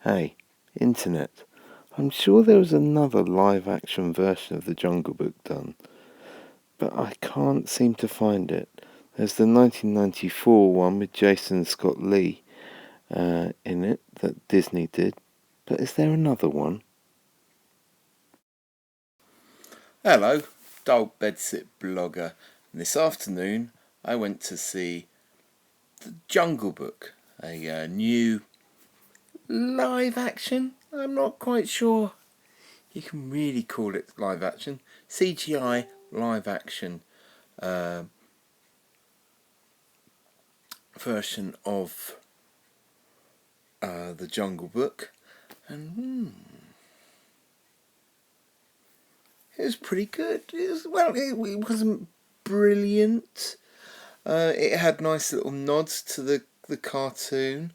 Hey, Internet. I'm sure there was another live-action version of The Jungle Book done, but I can't seem to find it. There's the 1994 one with Jason Scott Lee in it that Disney did, but is there another one? Hello, Dullbedsitblogger. And this afternoon I went to see The Jungle Book, a new live action. I'm not quite sure you can really call it live action. CGI live action version of The Jungle Book. And it was pretty good. It wasn't brilliant. It had nice little nods to the cartoon.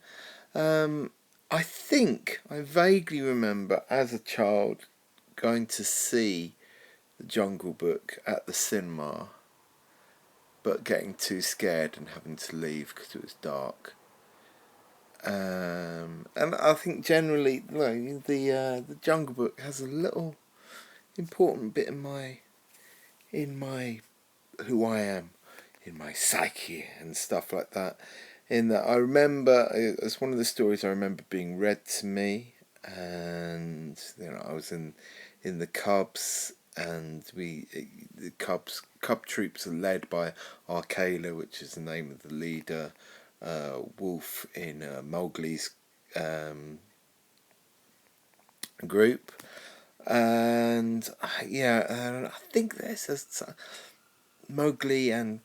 I think I vaguely remember as a child going to see The Jungle Book at the cinema, but getting too scared and having to leave because it was dark. And I think generally, the Jungle Book has a little important bit in my who I am, in my psyche and stuff like that. In that I remember, it's one of the stories I remember being read to me, and I was in the Cubs, and the Cub troops are led by Arkela, which is the name of the leader, wolf in Mowgli's group, and I think there's Mowgli and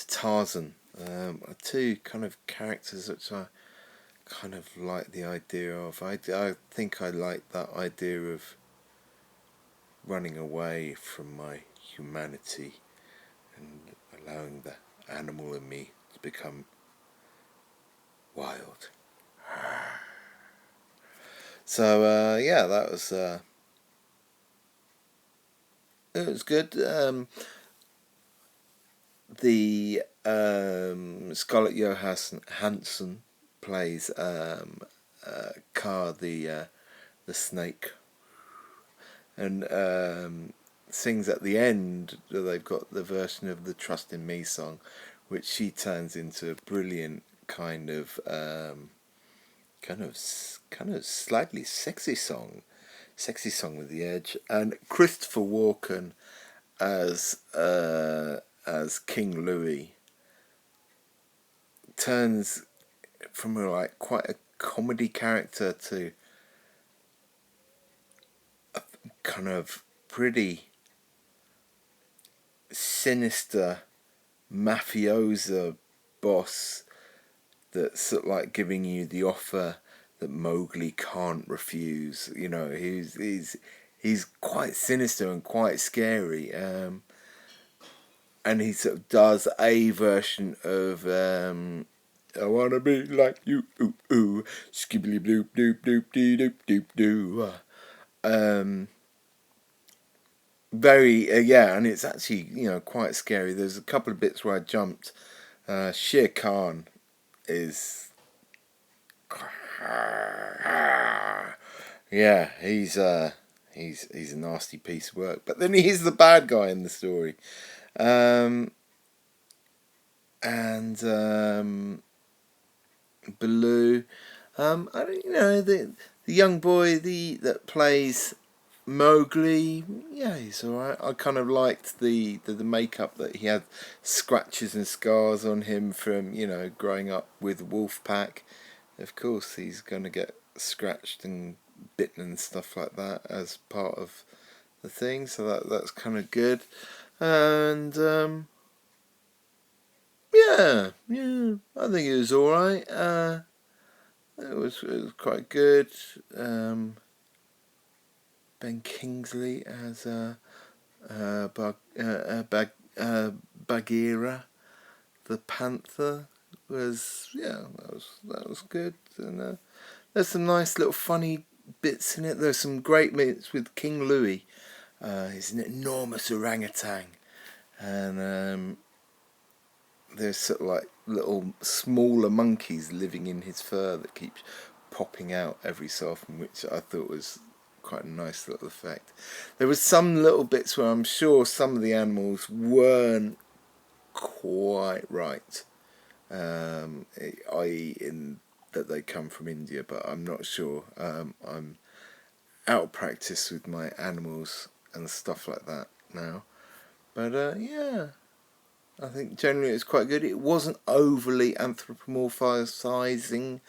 Tarzan are two kind of characters which I kind of like the idea of. I think I like that idea of running away from my humanity and allowing the animal in me to become wild. So that was it was good. The Scarlett Johansson plays Car the snake, and sings at the end. They've got the version of the "Trust in Me" song, which she turns into a brilliant kind of slightly sexy song with the edge, and Christopher Walken as King Louis turns from quite a comedy character to a kind of pretty sinister mafioso boss that's sort of like giving you the offer that Mowgli can't refuse. He's quite sinister and quite scary. And he sort of does a version of I wanna be like you, ooh ooh, skibbly bloop doop doop dee doop doop doo. Very and it's actually quite scary. There's a couple of bits where I jumped. Shere Khan is he's a nasty piece of work. But then he's the bad guy in the story. And Baloo. I don't, the young boy that plays Mowgli. Yeah, he's all right. I kind of liked the makeup that he had, scratches and scars on him from growing up with Wolfpack. Of course, he's going to get scratched and bitten and stuff like that as part of the thing. So that's kind of good. And I think it was all right. It was quite good. Ben Kingsley as Bagheera, the panther, was that was good. And there's some nice little funny bits in it. There's some great bits with King Louis. He's an enormous orangutan, and there's sort of like little smaller monkeys living in his fur that keeps popping out every so often, which I thought was quite a nice little effect. There was some little bits where I'm sure some of the animals weren't quite right, i.e. in that they come from India, but I'm not sure. I'm out of practice with my animals and stuff like that now. But yeah, I think generally it's quite good. It wasn't overly anthropomorphizing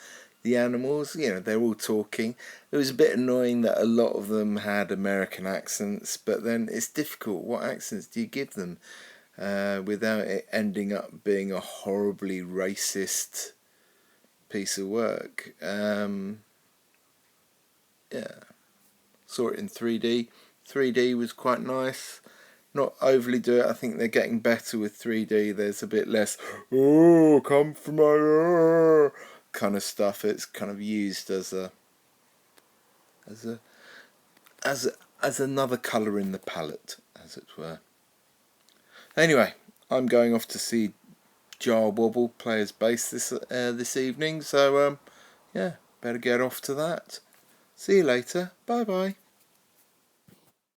the animals. You know, they're all talking. It was a bit annoying that a lot of them had American accents, but then it's difficult. What accents do you give them without it ending up being a horribly racist piece of work? Yeah, saw it in 3D. 3D was quite nice. Not overly do it. I think they're getting better with 3D. There's a bit less, oh, come from my kind of stuff. It's kind of used as as a as another colour in the palette, as it were. Anyway, I'm going off to see Jar Wobble play his bass this evening. So yeah, better get off to that. See you later. Bye bye.